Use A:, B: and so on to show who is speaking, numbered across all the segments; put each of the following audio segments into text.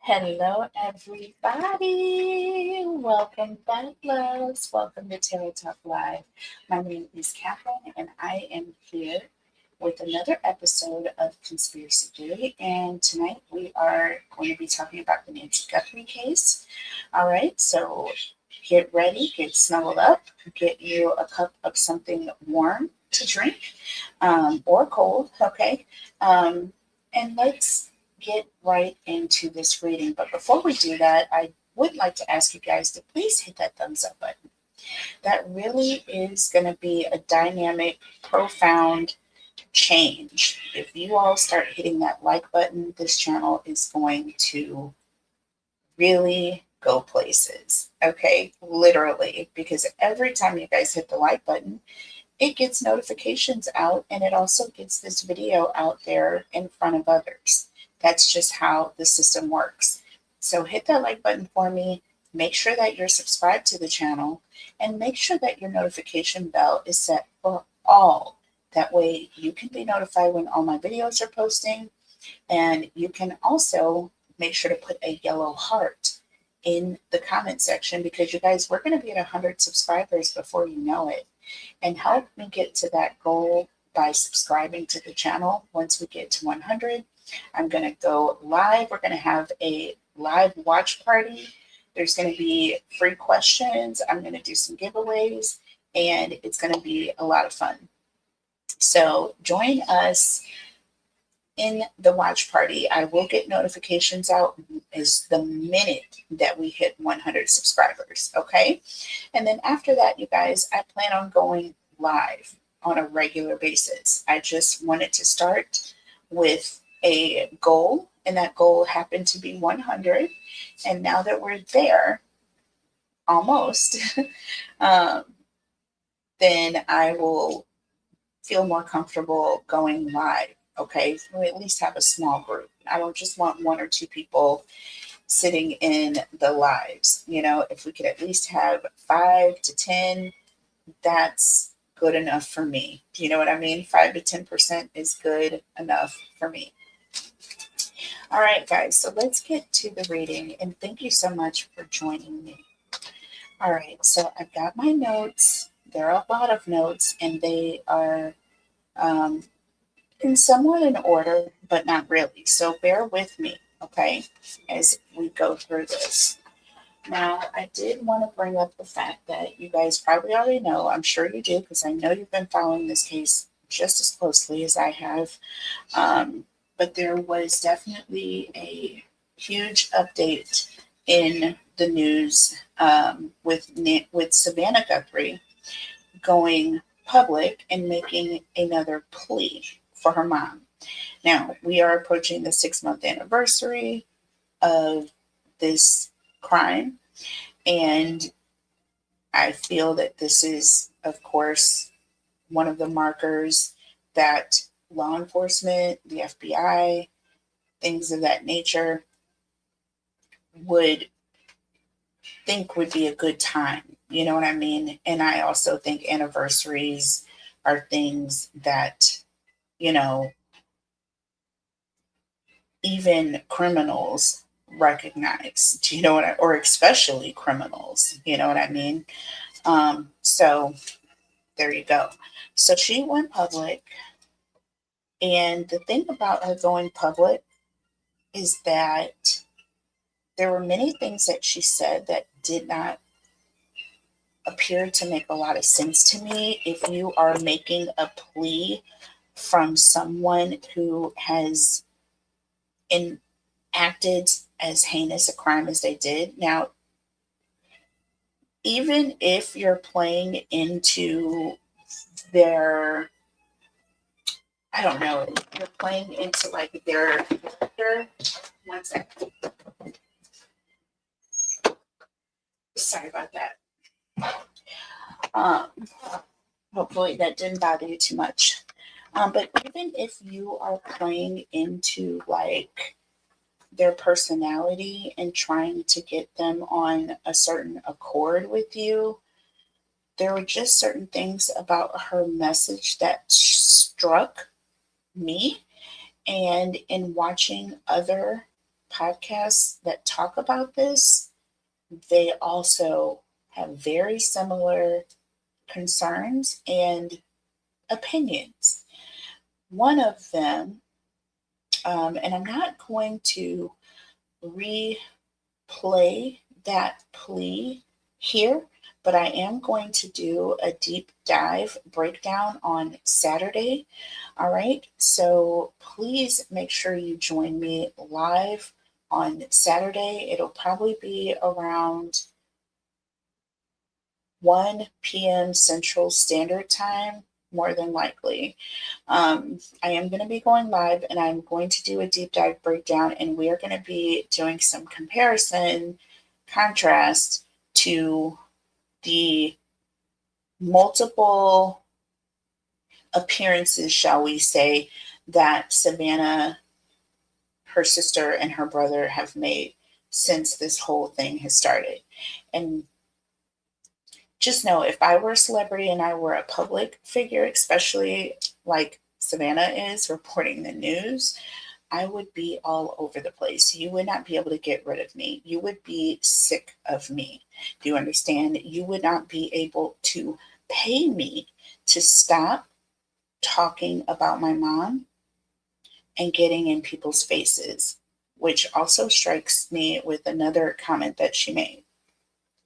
A: Hello, everybody. Welcome back, loves. Welcome to Tarot Talk Live. My name is Catherine, and I am here with another episode of Conspiracy Theory. And tonight we are going to be talking about the Nancy Guthrie case. All right, so get ready, get snuggled up, get you a cup of something warm to drink or cold, okay? And let's get right into this reading. But before we do that, I would like to ask you guys to please hit that thumbs up button. That really is going to be a dynamic, profound change. If you all start hitting that like button, this channel is going to really go places. Okay, literally, because every time you guys hit the like button, it gets notifications out and it also gets this video out there in front of others. That's just how the system works. So hit that like button for me. Make sure that you're subscribed to the channel and make sure that your notification bell is set for all. That way you can be notified when all my videos are posting, and you can also make sure to put a yellow heart in the comment section, because you guys, we're going to be at 100 subscribers before you know it. And help me get to that goal by subscribing to the channel. Once we get to 100, I'm going to go live. We're going to have a live watch party. There's going to be free questions. I'm going to do some giveaways, and it's going to be a lot of fun. So join us in the watch party. I will get notifications out is the minute that we hit 100 subscribers, okay? And then after that, you guys, I plan on going live on a regular basis. I just wanted to start with a goal, and that goal happened to be 100. And now that we're there, almost, then I will feel more comfortable going live. Okay, we at least have a small group. I don't just want one or two people sitting in the lives. You know, if we could at least have 5 to 10, that's good enough for me. Do you know what I mean? 5 to 10% is good enough for me. All right, guys, so let's get to the reading, and thank you so much for joining me. All right, so I've got my notes. There are a lot of notes, and they are in somewhat in order, but not really. So bear with me, okay, as we go through this. Now, I did want to bring up the fact that you guys probably already know, I'm sure you do, because I know you've been following this case just as closely as I have. But there was definitely a huge update in the news with Savannah Guthrie going public and making another plea for her mom. Now, we are approaching the 6-month anniversary of this crime, and I feel that this is, of course, one of the markers that law enforcement, the FBI, things of that nature would think would be a good time. You know what I mean? And I also think anniversaries are things that, you know, even criminals recognize. Do you know what or especially criminals, you know what I mean? So there you go. So she went public, and the thing about her going public is that there were many things that she said that did not appear to make a lot of sense to me. If you are making a plea from someone who has enacted as heinous a crime as they did. Now, even if you're playing into their, I don't know, you're playing into like their character. One second. Sorry about that. Hopefully that didn't bother you too much. But even if you are playing into like their personality and trying to get them on a certain accord with you, there were just certain things about her message that struck me. And in watching other podcasts that talk about this, they also have very similar concerns and opinions. One of them, and I'm not going to replay that plea here, but I am going to do a deep dive breakdown on Saturday. All right, so please make sure you join me live on Saturday. It'll probably be around 1 p.m. Central Standard Time, more than likely. I am going to be going live and I'm going to do a deep dive breakdown, and we are going to be doing some comparison, contrast to the multiple appearances, shall we say, that Savannah, her sister, and her brother have made since this whole thing has started. And just know, if I were a celebrity and I were a public figure, especially like Savannah is reporting the news, I would be all over the place. You would not be able to get rid of me. You would be sick of me. Do you understand? You would not be able to pay me to stop talking about my mom and getting in people's faces, which also strikes me with another comment that she made.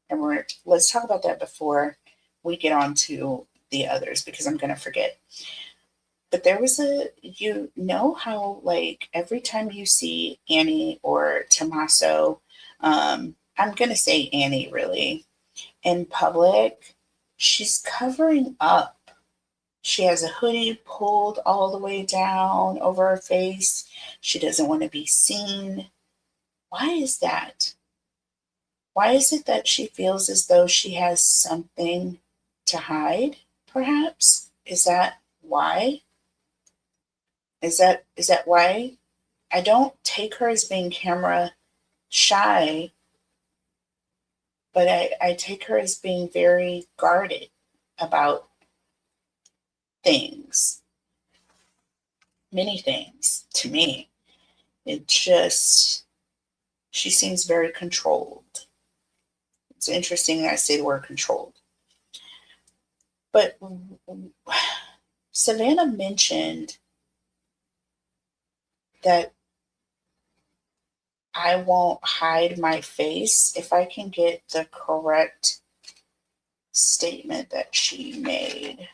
A: And let's talk about that before we get on to the others, because I'm going to forget. But there was you know how, like, every time you see Annie or Tommaso, I'm going to say Annie really, in public, she's covering up. She has a hoodie pulled all the way down over her face. She doesn't want to be seen. Why is that? Why is it that she feels as though she has something to hide, perhaps? Is that why? Is that why? I don't take her as being camera shy, but I take her as being very guarded about things. Many things to me. It just, she seems very controlled. It's interesting that I say the word controlled. But Savannah mentioned that I won't hide my face. If I can get the correct statement that she made.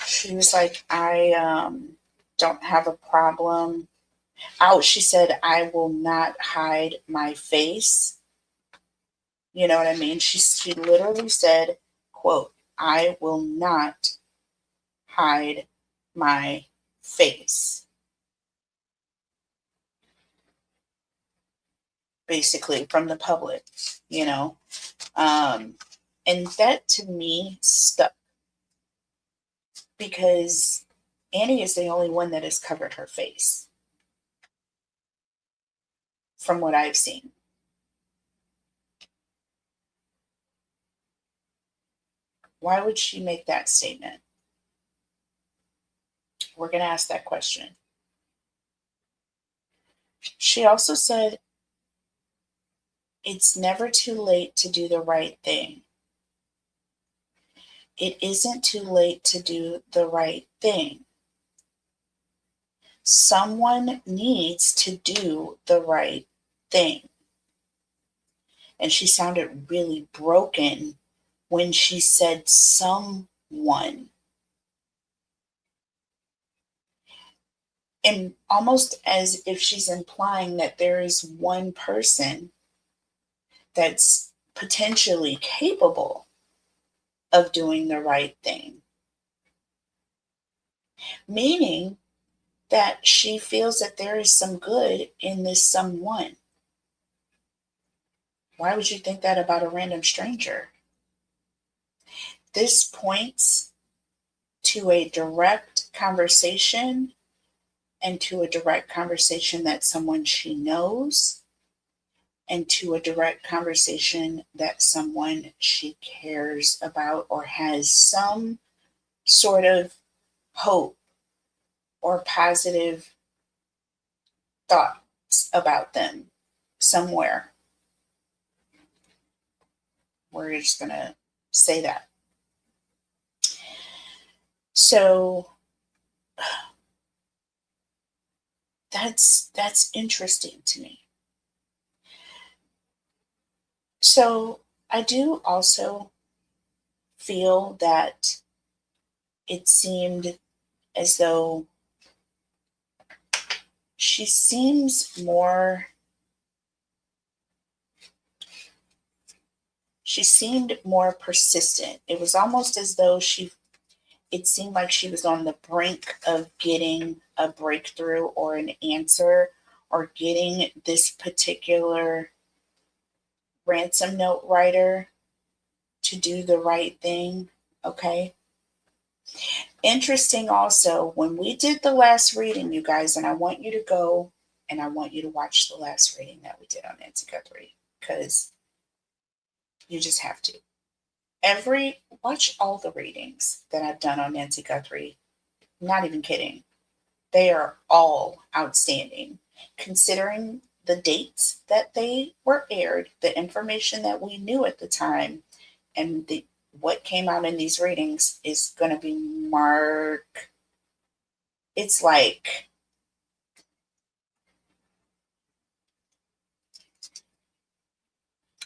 A: She was like, I don't have a problem. Oh, she said, I will not hide my face. You know what I mean? She literally said, quote, I will not hide my face. Basically, from the public, you know. And that to me stuck, because Annie is the only one that has covered her face, from what I've seen. Why would she make that statement? We're going to ask that question. She also said, it's never too late to do the right thing. It isn't too late to do the right thing. Someone needs to do the right thing. And she sounded really broken when she said someone. And almost as if she's implying that there is one person that's potentially capable of doing the right thing. Meaning that she feels that there is some good in this someone. Why would you think that about a random stranger? This points to a direct conversation, and to a direct conversation that someone she knows, and to a direct conversation that someone she cares about or has some sort of hope or positive thoughts about them somewhere. We're just going to say that. So that's interesting to me. So I do also feel that it seemed as though she seems more she seemed more persistent. It was almost as though it seemed like she was on the brink of getting a breakthrough or an answer or getting this particular ransom note writer to do the right thing. Okay. Interesting also, when we did the last reading, you guys, and I want you to go and I want you to watch the last reading that we did on Nancy Guthrie because you just have to. Watch all the readings that I've done on Nancy Guthrie. Not even kidding. They are all outstanding. Considering the dates that they were aired, the information that we knew at the time, and what came out in these readings is going to be it's like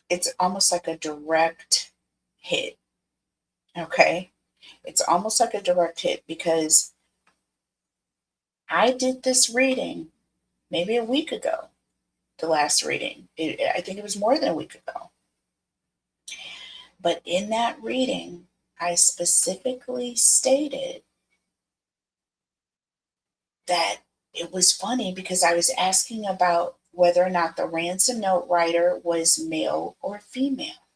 A: it's almost like a direct hit. Okay. It's almost like a direct hit because I did this reading maybe a week ago, the last reading. I think it was more than a week ago. But in that reading, I specifically stated that it was funny because I was asking about whether or not the ransom note writer was male or female.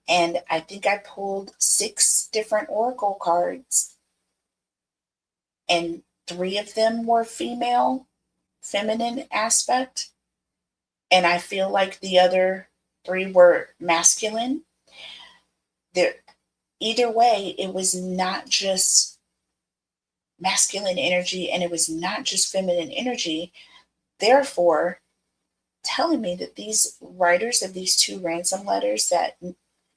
A: And I think I pulled 6 different oracle cards, and 3 of them were female, feminine aspect. And I feel like the other 3 were masculine. There, either way, it was not just masculine energy and it was not just feminine energy. Therefore, telling me that these writers of these 2 ransom letters that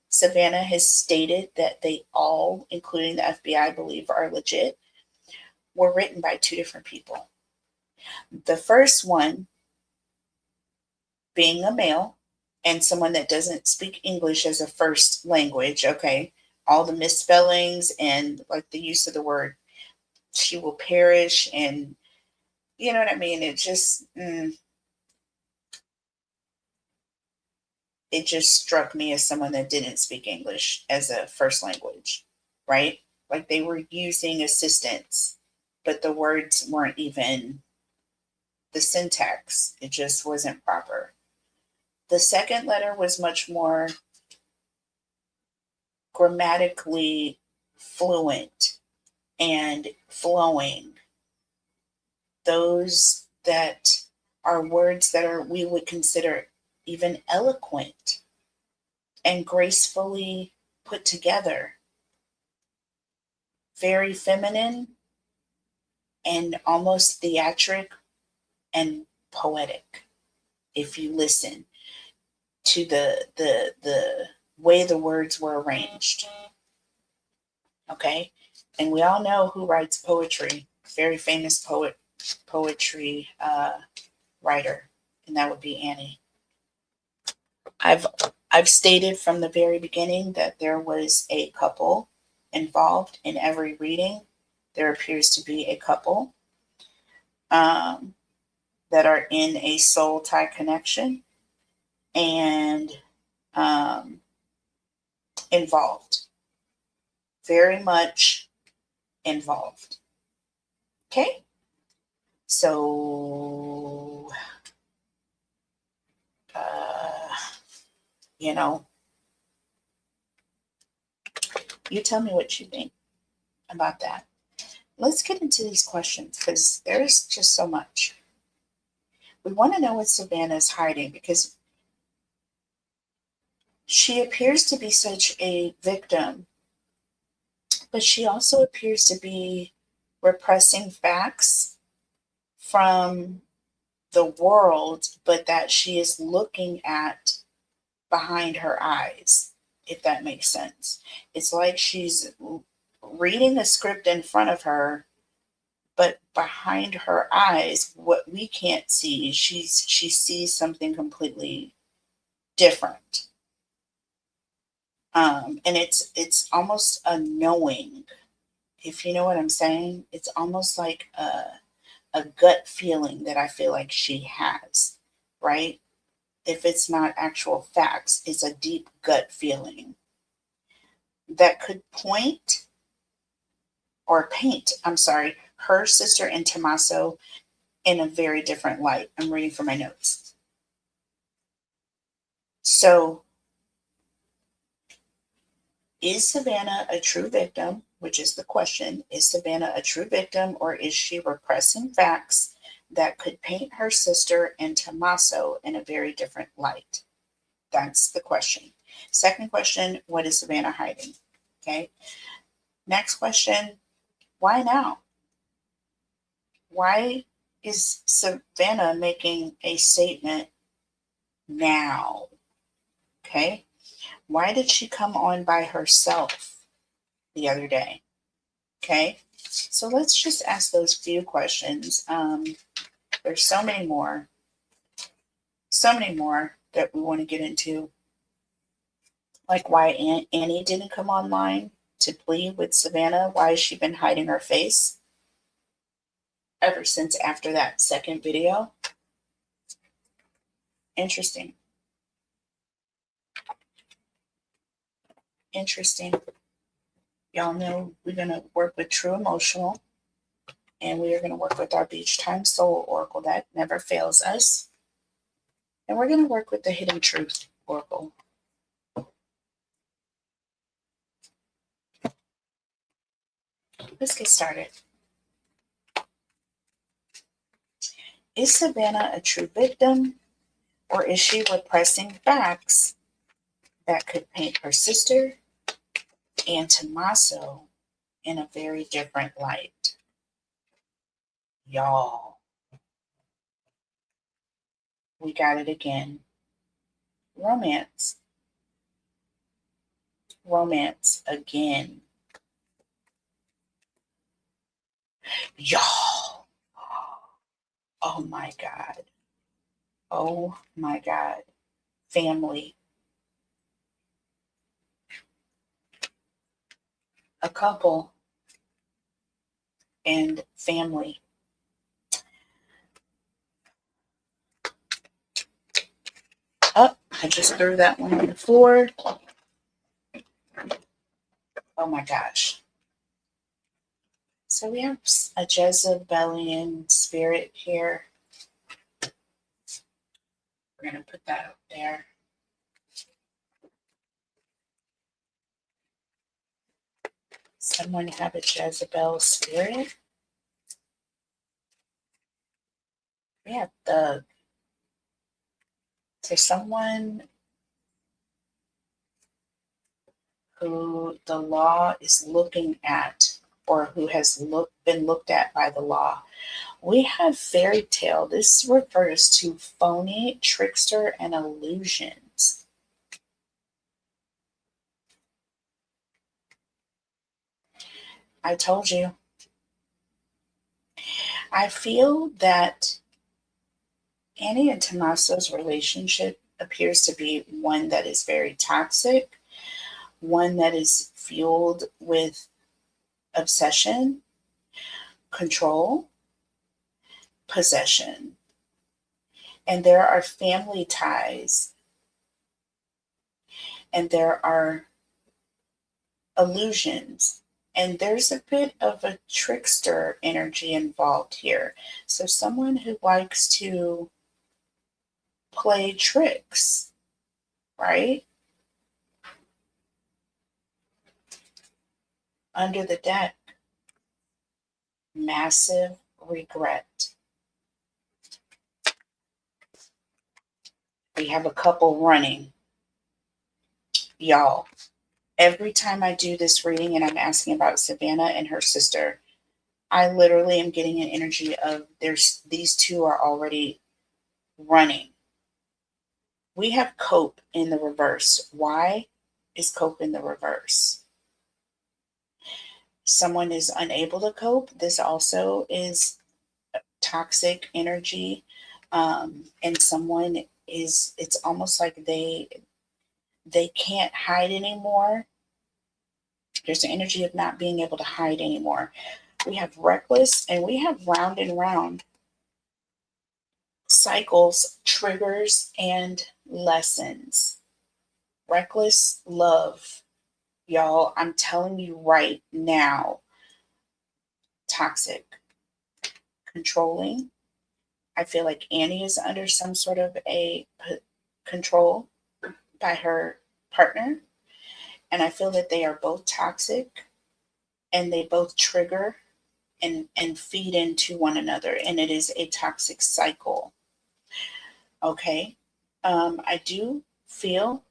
A: Savannah has stated that they all, including the FBI, believe are legit, were written by 2 different people. The first one being a male and someone that doesn't speak English as a first language, okay? All the misspellings and like the use of the word she will perish, and you know what I mean? It just struck me as someone that didn't speak English as a first language, right? Like they were using assistants, but the words weren't even the syntax. It just wasn't proper. The second letter was much more grammatically fluent and flowing. Those that are words that are we would consider even eloquent and gracefully put together. Very feminine and almost theatric and poetic if you listen to the way the words were arranged. Okay? And we all know who writes poetry. Very famous poetry writer, and that would be Annie. I've stated from the very beginning that there was a couple involved in every reading. There appears to be a couple that are in a soul tie connection and involved. Very much involved. Okay? So, you know, you tell me what you think about that. Let's get into these questions because there's just so much. We want to know what Savannah is hiding because she appears to be such a victim, but she also appears to be repressing facts from the world, but that she is looking at behind her eyes, if that makes sense. It's like she's reading the script in front of her, but behind her eyes, what we can't see, she sees something completely different. And it's almost a knowing, if you know what I'm saying. It's almost like a gut feeling that I feel like she has, right? If it's not actual facts, it's a deep gut feeling that could point or paint, I'm sorry, her sister and Tommaso in a very different light. I'm reading from my notes. So, is Savannah a true victim? Which is the question. Is Savannah a true victim, or is she repressing facts that could paint her sister and Tommaso in a very different light? That's the question. Second question, what is Savannah hiding? Okay. Next question, why now? Why is Savannah making a statement now? Okay. Why did she come on by herself the other day? Okay. So let's just ask those few questions. There's so many more that we want to get into. Like why Annie didn't come online to plead with Savannah. Why has she been hiding her face ever since after that second video? Interesting. Interesting. Y'all know we're going to work with True Emotional, and we are going to work with our Beach Time Soul Oracle that never fails us. And we're going to work with the Hidden Truth Oracle. Let's get started. Is Savannah a true victim, or is she repressing facts that could paint her sister and Tommaso in a very different light? Y'all, we got it again. Romance. Romance again. Y'all. Oh my God. Oh my God. Family. A couple and family. Oh, I just threw that one on the floor. Oh my gosh. So we have a Jezebelian spirit here. We're going to put that up there. Someone have a Jezebel spirit. We have Thug. So someone who the law is looking at, or who has been looked at by the law. We have fairy tale. This refers to phony, trickster, and illusions. I told you. I feel that Annie and Tommaso's relationship appears to be one that is very toxic, one that is fueled with obsession, control, possession. And there are family ties, and there are illusions, and there's a bit of a trickster energy involved here. So someone who likes to play tricks, right? Under the deck, massive regret. We have a couple running. Y'all, every time I do this reading and I'm asking about Savannah and her sister, I literally am getting an energy of these two are already running. We have cope in the reverse. Why is cope in the reverse? Someone is unable to cope. This also is toxic energy. And someone is, it's almost like they can't hide anymore. There's an energy of not being able to hide anymore. We have reckless and we have round and round cycles, triggers, and lessons. Reckless love, y'all. I'm telling you right now, toxic, controlling. I feel like Annie is under some sort of a control by her partner. And I feel that they are both toxic and they both trigger and feed into one another. And it is a toxic cycle. Okay. I do feel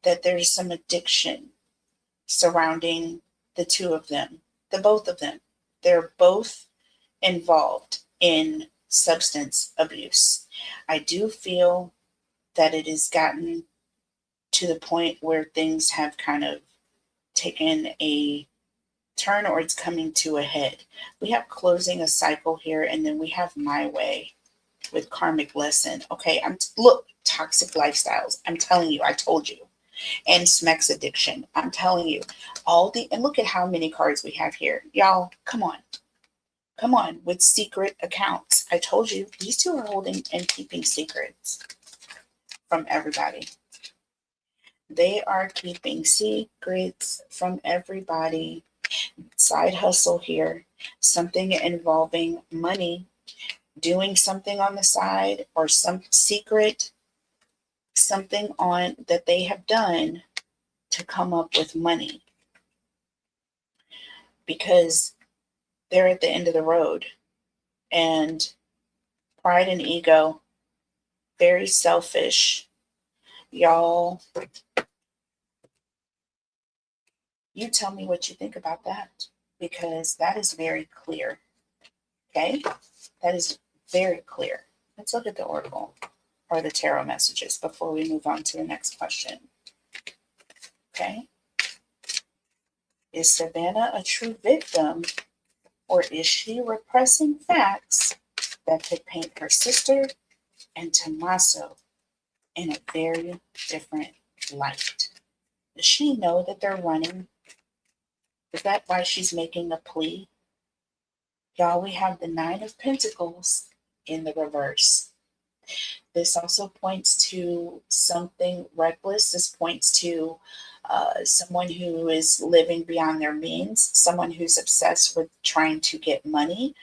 A: that there's some addiction surrounding the two of them, the both of them. They're both involved in substance abuse. I do feel that it has gotten to the point where things have kind of taken a turn or it's coming to a head. We have closing a cycle here, and then we have my way with karmic lesson. Okay, look, toxic lifestyles. I'm telling you, I told you. And Smex addiction. I'm telling you. And look at how many cards we have here. Y'all, come on. Come on, with secret accounts. I told you, these two are holding and keeping secrets from everybody. They are keeping secrets from everybody. Side hustle here, something involving money, doing something on the side, or some secret, something on that they have done to come up with money. Because they're at the end of the road. And pride and ego, very selfish. Y'all, you tell me what you think about that, because that is very clear. Okay? That is very clear. Let's look at the oracle or the tarot messages before we move on to the next question. Okay? Is Savannah a true victim, or is she repressing facts that could paint her sister and Tommaso in a very different light? Does she know that they're running? Is that why she's making a plea? Y'all, we have the Nine of Pentacles in the reverse. This also points to something reckless. This points to someone who is living beyond their means, someone who's obsessed with trying to get money.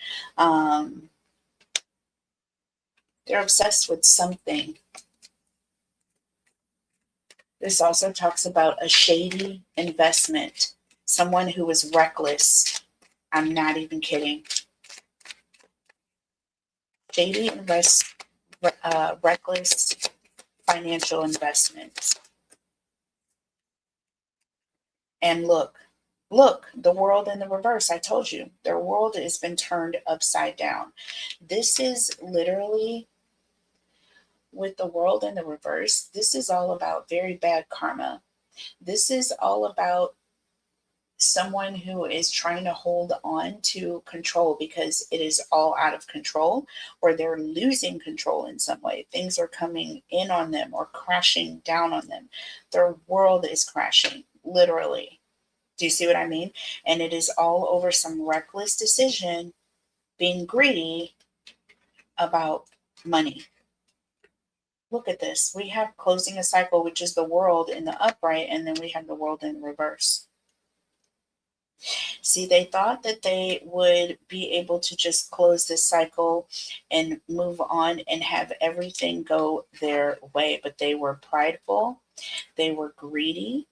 A: They're obsessed with something. This also talks about a shady investment, someone who is reckless. I'm not even kidding. Shady reckless financial investments. And look, the world in the reverse. I told you, their world has been turned upside down. This is literally, with the world in the reverse, this is all about very bad karma. This is all about someone who is trying to hold on to control because it is all out of control, or they're losing control in some way. Things are coming in on them or crashing down on them. Their world is crashing, literally. Do you see what I mean? And it is all over some reckless decision, being greedy about money. Look at this. We have closing a cycle, which is the world in the upright, and then we have the world in the reverse. See, they thought that they would be able to just close this cycle and move on and have everything go their way, but they were prideful. They were greedy.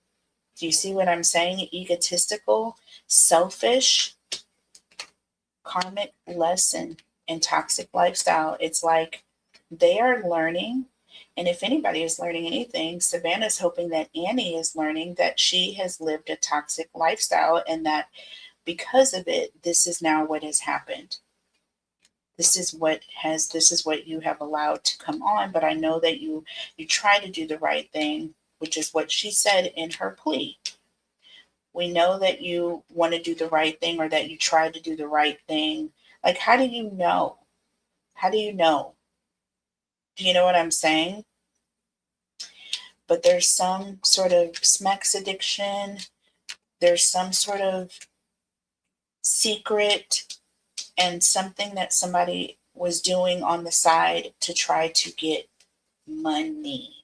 A: Do you see what I'm saying? Egotistical, selfish, karmic lesson, and toxic lifestyle. It's like they are learning. And if anybody is learning anything, Savannah's hoping that Annie is learning that she has lived a toxic lifestyle and that because of it, this is now what has happened. This is what you have allowed to come on. But I know that you try to do the right thing, which is what she said in her plea. We know that you want to do the right thing, or that you try to do the right thing. Like, how do you know? How do you know? Do you know what I'm saying? But there's some sort of smex addiction. There's some sort of secret and something that somebody was doing on the side to try to get money.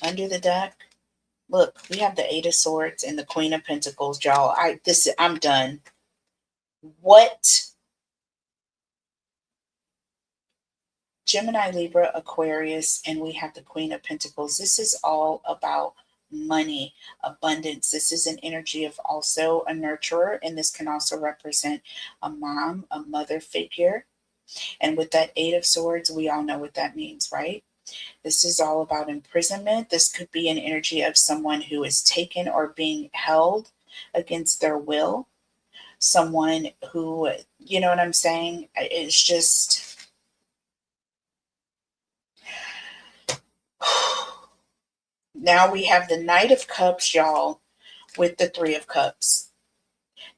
A: Under the deck, look, we have the Eight of Swords and the Queen of Pentacles, y'all. I'm done. What? Gemini, Libra, Aquarius, and we have the Queen of Pentacles. This is all about money, abundance. This is an energy of also a nurturer, and this can also represent a mom, a mother figure. And with that Eight of Swords, we all know what that means, right? This is all about imprisonment. This could be an energy of someone who is taken or being held against their will. Someone who, you know what I'm saying? It's just, now we have the Knight of Cups, y'all, with the Three of Cups.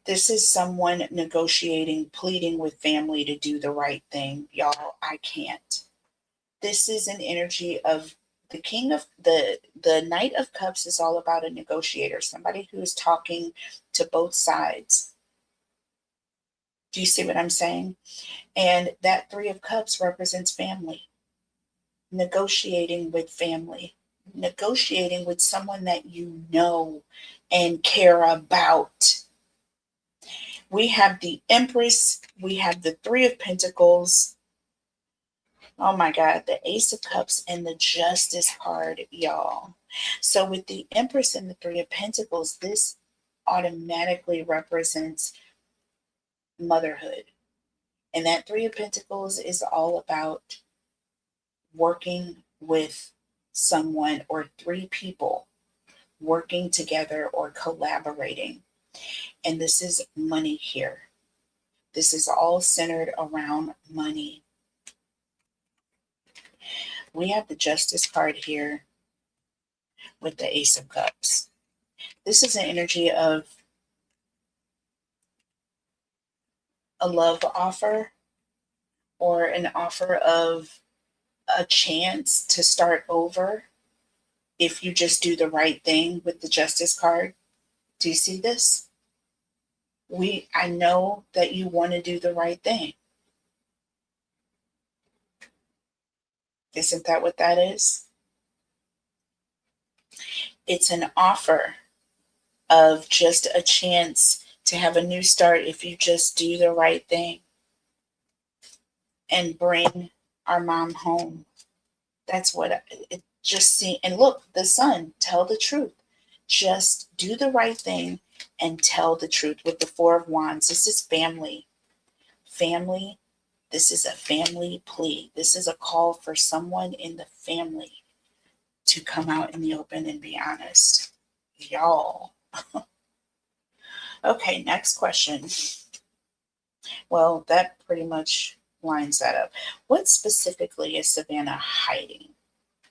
A: This is someone negotiating, pleading with family to do the right thing. Y'all, I can't. This is an energy of the King of the Knight of Cups is all about a negotiator, somebody who is talking to both sides. Do you see what I'm saying? And that Three of Cups represents family, negotiating with family, negotiating with someone that you know and care about. We have the Empress, we have the Three of Pentacles. Oh my God, the Ace of Cups and the Justice card, y'all. So with the Empress and the Three of Pentacles, this automatically represents motherhood. And that Three of Pentacles is all about working with someone or three people working together or collaborating. And this is money here. This is all centered around money. We have the Justice card here with the Ace of Cups. This is an energy of a love offer, or an offer of a chance to start over if you just do the right thing with the Justice card. Do you see this? I know that you want to do the right thing. Isn't that what that is? It's an offer of just a chance to have a new start if you just do the right thing and bring our mom home. That's what it just see. And look, the Sun, tell the truth. Just do the right thing and tell the truth. With the Four of Wands, this is family. Family. This is a family plea. This is a call for someone in the family to come out in the open and be honest. Y'all. Okay, next question. Well, that pretty much lines that up. What specifically is Savannah hiding?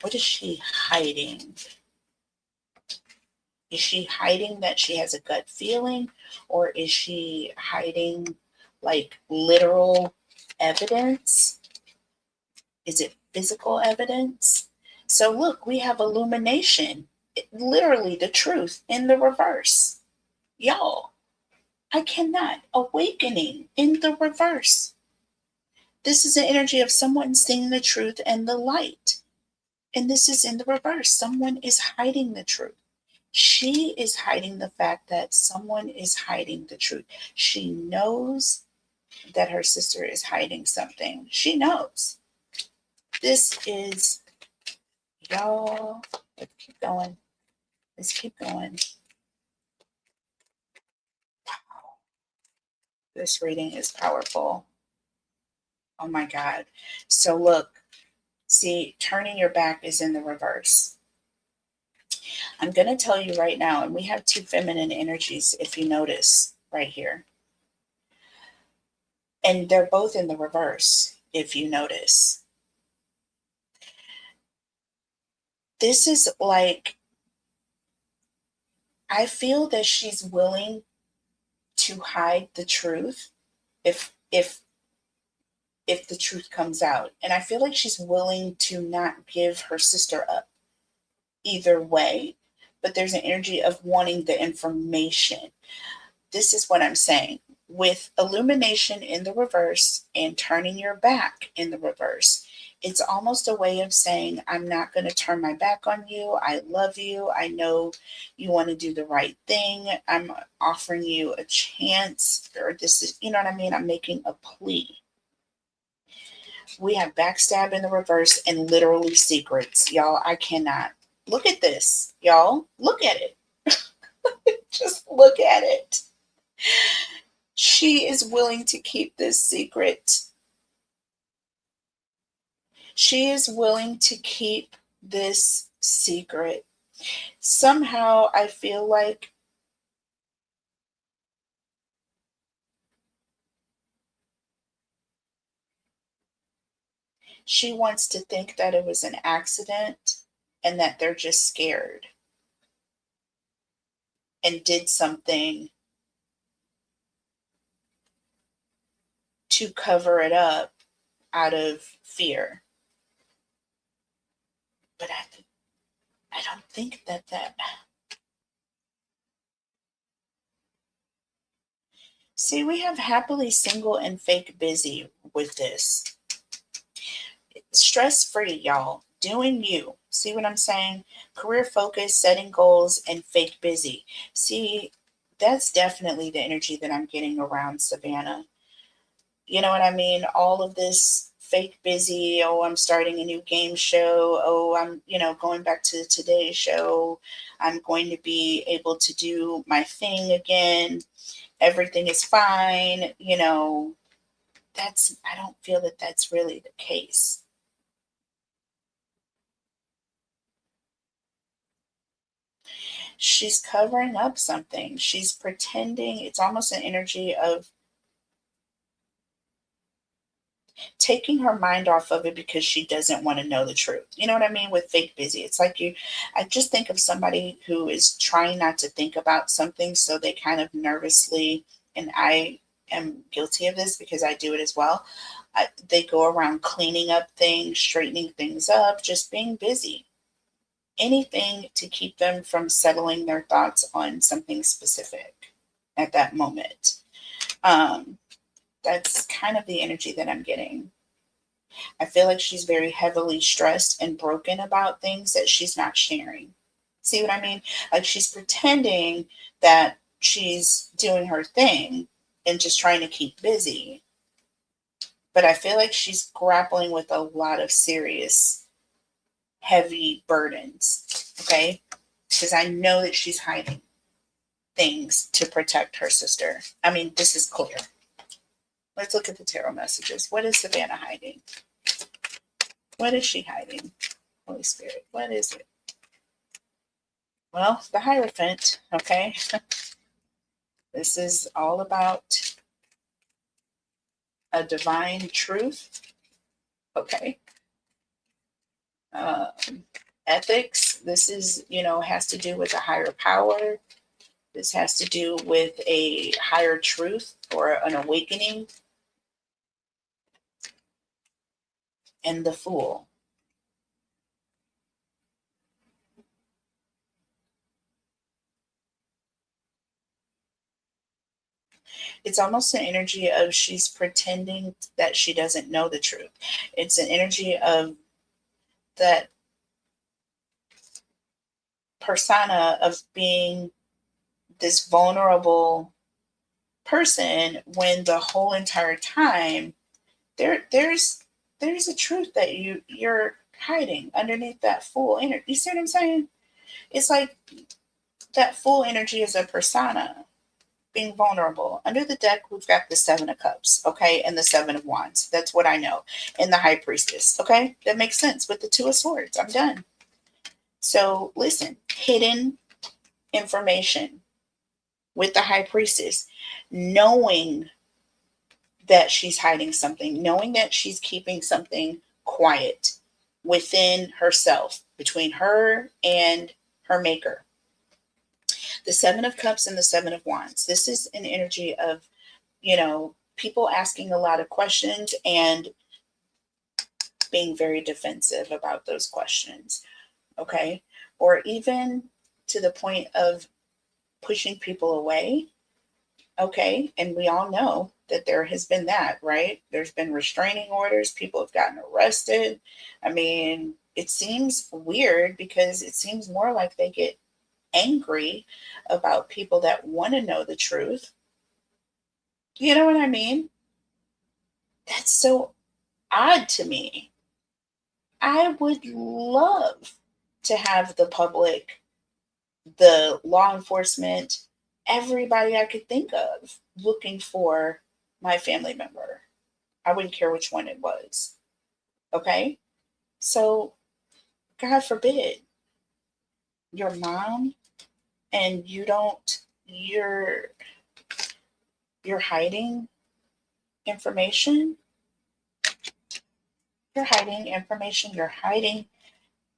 A: What is she hiding? Is she hiding that she has a gut feeling, or is she hiding like literal evidence? Is it physical evidence? So look, we have illumination, literally the truth in the reverse. Y'all, I cannot. Awakening in the reverse. This is the energy of someone seeing the truth and the light. And this is in the reverse. Someone is hiding the truth. She is hiding the fact that someone is hiding the truth. She knows that her sister is hiding something. She knows. This is, y'all, let's keep going. Let's keep going. Wow. This reading is powerful. Oh my God. So look, see, turning your back is in the reverse. I'm going to tell you right now, and we have two feminine energies, if you notice, right here. And they're both in the reverse, if you notice. This is like, I feel that she's willing to hide the truth if the truth comes out. And I feel like she's willing to not give her sister up either way, but there's an energy of wanting the information. This is what I'm saying. With illumination in the reverse and turning your back in the reverse, it's almost a way of saying, I'm not going to turn my back on you. I love you. I know you want to do the right thing. I'm offering you a chance, or this is, you know what I mean? I'm making a plea. We have backstab in the reverse and literally secrets. Y'all, I cannot. Look at this. Y'all, look at it. Just look at it. She is willing to keep this secret. She is willing to keep this secret. Somehow I feel like she wants to think that it was an accident and that they're just scared and did something to cover it up out of fear. But I don't think that. See, we have happily single and fake busy with this. Stress free, y'all. Doing you. See what I'm saying? Career focus, setting goals, and fake busy. See, that's definitely the energy that I'm getting around Savannah. You know what I mean? All of this fake busy. Oh, I'm starting a new game show. Oh, I'm, going back to the Today Show. I'm going to be able to do my thing again. Everything is fine. I don't feel that that's really the case. She's covering up something. She's pretending. It's almost an energy of taking her mind off of it because she doesn't want to know the truth. You know what I mean? With fake busy. It's like I just think of somebody who is trying not to think about something. So they kind of nervously, and I am guilty of this because I do it as well. They go around cleaning up things, straightening things up, just being busy. Anything to keep them from settling their thoughts on something specific at that moment. Um, that's kind of the energy that I'm getting. I feel like she's very heavily stressed and broken about things that she's not sharing. See what I mean? Like she's pretending that she's doing her thing and just trying to keep busy. But I feel like she's grappling with a lot of serious, heavy burdens. Okay? Because I know that she's hiding things to protect her sister. I mean, this is clear. Let's look at the tarot messages. What is Savannah hiding? What is she hiding? Holy Spirit, what is it? Well, the Hierophant, okay? This is all about a divine truth, okay? Ethics, this is, has to do with a higher power. This has to do with a higher truth or an awakening. And the Fool. It's almost an energy of she's pretending that she doesn't know the truth. It's an energy of that persona of being this vulnerable person when the whole entire time there's a truth that you're hiding underneath that full energy. You see what I'm saying? It's like that full energy is a persona being vulnerable. Under the deck, we've got the Seven of Cups, okay, and the Seven of Wands. That's what I know. And the High Priestess, okay? That makes sense with the Two of Swords. I'm done. So listen, hidden information. with the high priestess, knowing that she's hiding something, knowing that she's keeping something quiet within herself, between her and her maker. The Seven of Cups and the Seven of Wands. This is an energy of, people asking a lot of questions and being very defensive about those questions. Okay. Or even to the point of pushing people away. Okay. And we all know that there has been that, right? There's been restraining orders. People have gotten arrested. I mean, it seems weird because it seems more like they get angry about people that want to know the truth. You know what I mean? That's so odd to me. I would love to have the public, the law enforcement, everybody I could think of looking for my family member. I wouldn't care which one it was. Okay? So, God forbid, your mom and you're hiding information. You're hiding information. You're hiding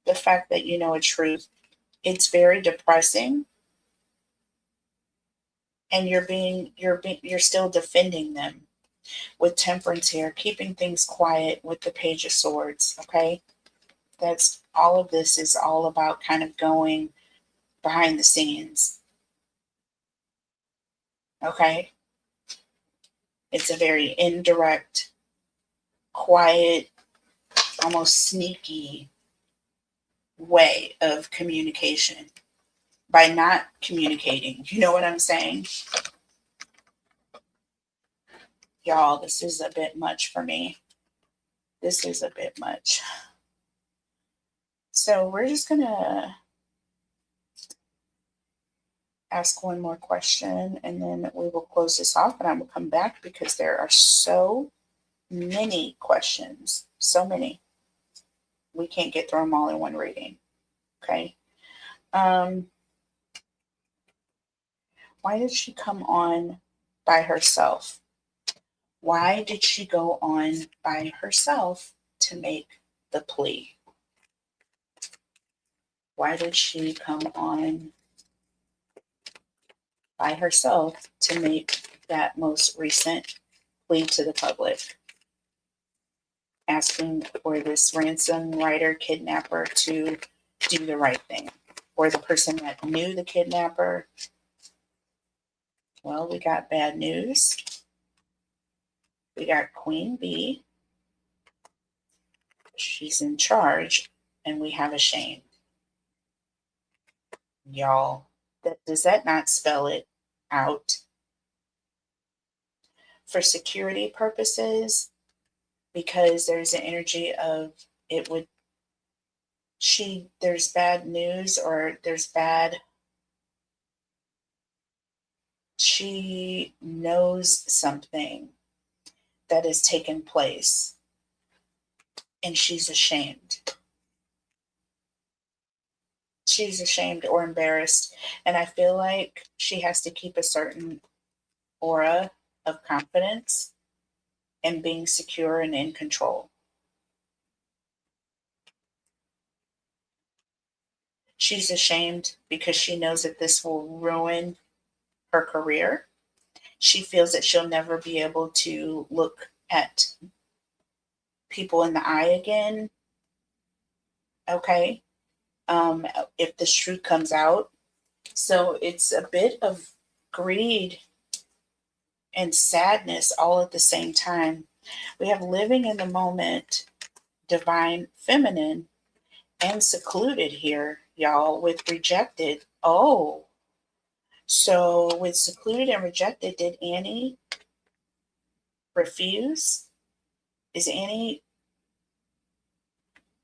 A: the fact that you know a truth. It's very depressing, and you're still defending them with temperance here, keeping things quiet with the Page of Swords. Okay, that's all of this is all about kind of going behind the scenes. Okay, it's a very indirect, quiet, almost sneaky way of communication by not communicating. You know what I'm saying? Y'all, this is a bit much for me. This is a bit much. So we're just going to ask one more question and then we will close this off, and I will come back because there are so many questions. So many. We can't get through them all in one reading. Okay. Why did she come on by herself? Why did she go on by herself to make the plea? Why did she come on by herself to make that most recent plea to the public, asking for this ransom writer kidnapper to do the right thing, or the person that knew the kidnapper? Well, we got bad news. We got Queen Bee. She's in charge, and we have a shame. Y'all, does that not spell it out? For security purposes, because there's an energy of it would there's bad news, or she knows something that has taken place and she's ashamed. She's ashamed or embarrassed, and I feel like she has to keep a certain aura of confidence and being secure and in control. She's ashamed because she knows that this will ruin her career. She feels that she'll never be able to look at people in the eye again. Okay. If this truth comes out. So it's a bit of greed and sadness all at the same time. We have living in the moment, divine feminine, and secluded here, y'all, with rejected. Oh, so with secluded and rejected, did Annie refuse? Is Annie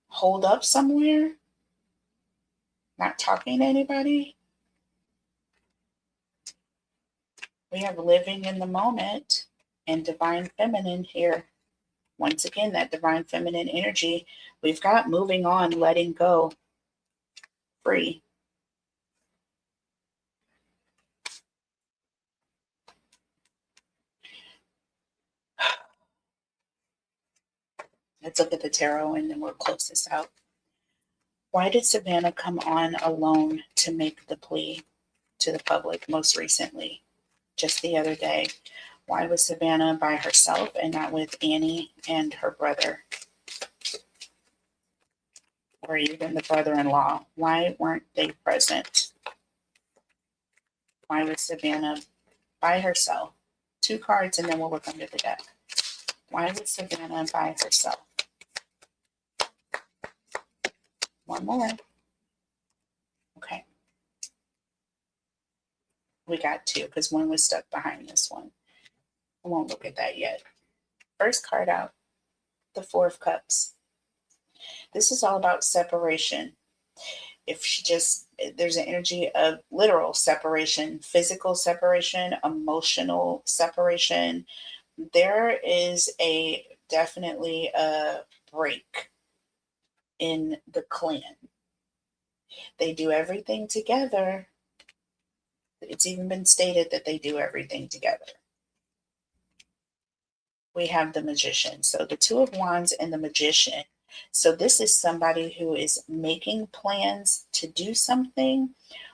A: holed up somewhere? Not talking to anybody? We have living in the moment and divine feminine here. Once again, that divine feminine energy. We've got moving on, letting go, free. Let's look at the tarot and then we'll close this out. Why did Savannah come on alone to make the plea to the public most recently, just the other day? Why was Savannah by herself and not with Annie and her brother? Or even the brother-in-law? Why weren't they present? Why was Savannah by herself? 2 cards and then we'll look under the deck. Why was Savannah by herself? One more. Okay. We got 2 because one was stuck behind this one. I won't look at that yet. First card out, the 4 of Cups. This is all about separation. If she just, there's an energy of literal separation, physical separation, emotional separation. There is definitely a break in the clan. They do everything together. It's even been stated that they do everything together. We have the Magician. So the 2 of Wands and the Magician. So this is somebody who is making plans to do something,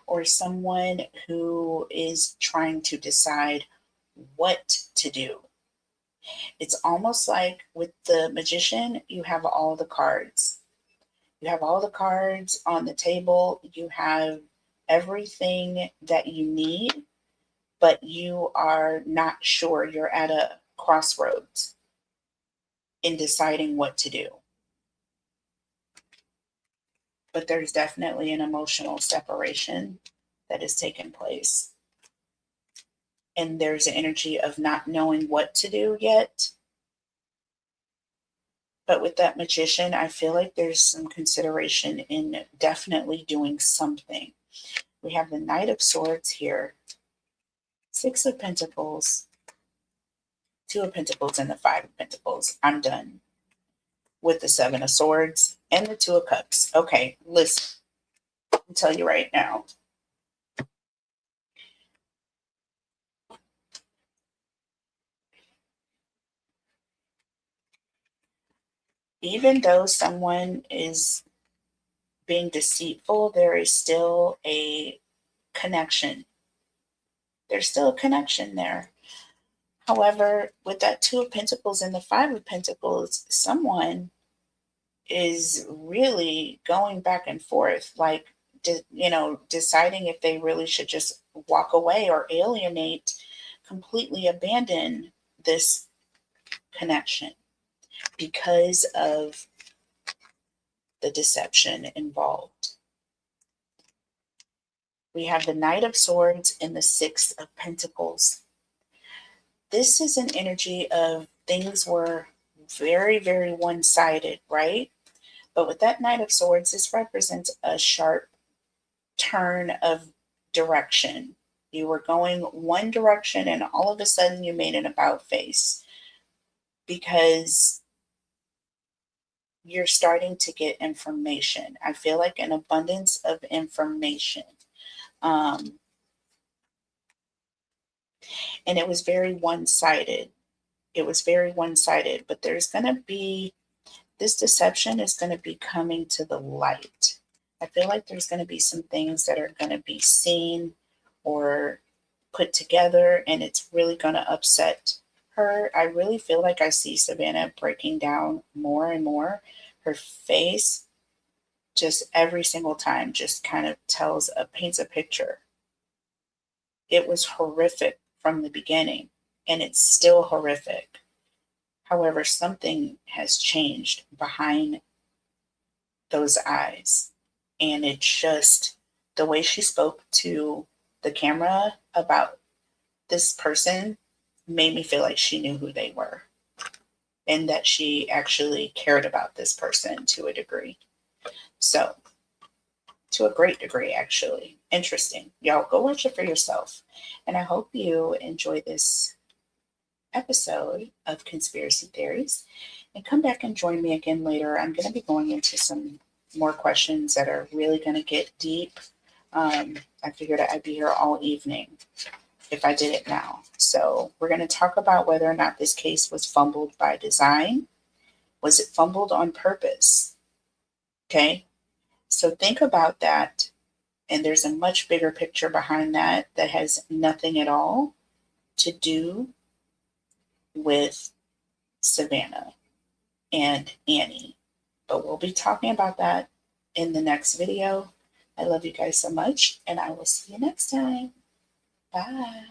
A: or someone who is trying to decide what to do. It's almost like with the Magician, you have all the cards. You have all the cards on the table. You have everything that you need, but you are not sure. You're at a crossroads in deciding what to do. But there's definitely an emotional separation that has taken place. And there's an energy of not knowing what to do yet. But with that Magician, I feel like there's some consideration in definitely doing something. We have the Knight of Swords here, 6 of Pentacles, 2 of Pentacles, and the 5 of Pentacles. I'm done with the 7 of Swords and the 2 of Cups. Okay, listen, I'll tell you right now. Even though someone is being deceitful, there is still a connection. There's still a connection there. However, with that 2 of Pentacles and the 5 of Pentacles, someone is really going back and forth, like, deciding if they really should just walk away or alienate, completely abandon this connection because of the deception involved. We have the Knight of Swords and the 6 of Pentacles. This is an energy of things were very, very one-sided, right? But with that Knight of Swords, this represents a sharp turn of direction. You were going one direction and all of a sudden you made an about face because you're starting to get information. I feel like an abundance of information. And it was very one-sided. It was very one-sided, but there's going to be, this deception is going to be coming to the light. I feel like there's going to be some things that are going to be seen or put together, and it's really going to upset her. I really feel like I see Savannah breaking down more and more. Her face, just every single time, just kind of paints a picture. It was horrific from the beginning, and it's still horrific. However, something has changed behind those eyes. And it's just the way she spoke to the camera about this person made me feel like she knew who they were and that she actually cared about this person to a degree. So, to a great degree, actually. Interesting. Y'all go watch it for yourself. And I hope you enjoy this episode of Conspiracy Theories and come back and join me again later. I'm going to be going into some more questions that are really going to get deep. I figured I'd be here all evening if I did it now. So we're going to talk about whether or not this case was fumbled by design. Was it fumbled on purpose? Okay. So think about that. And there's a much bigger picture behind that that has nothing at all to do with Savannah and Annie. But we'll be talking about that in the next video. I love you guys so much, and I will see you next time. Bye.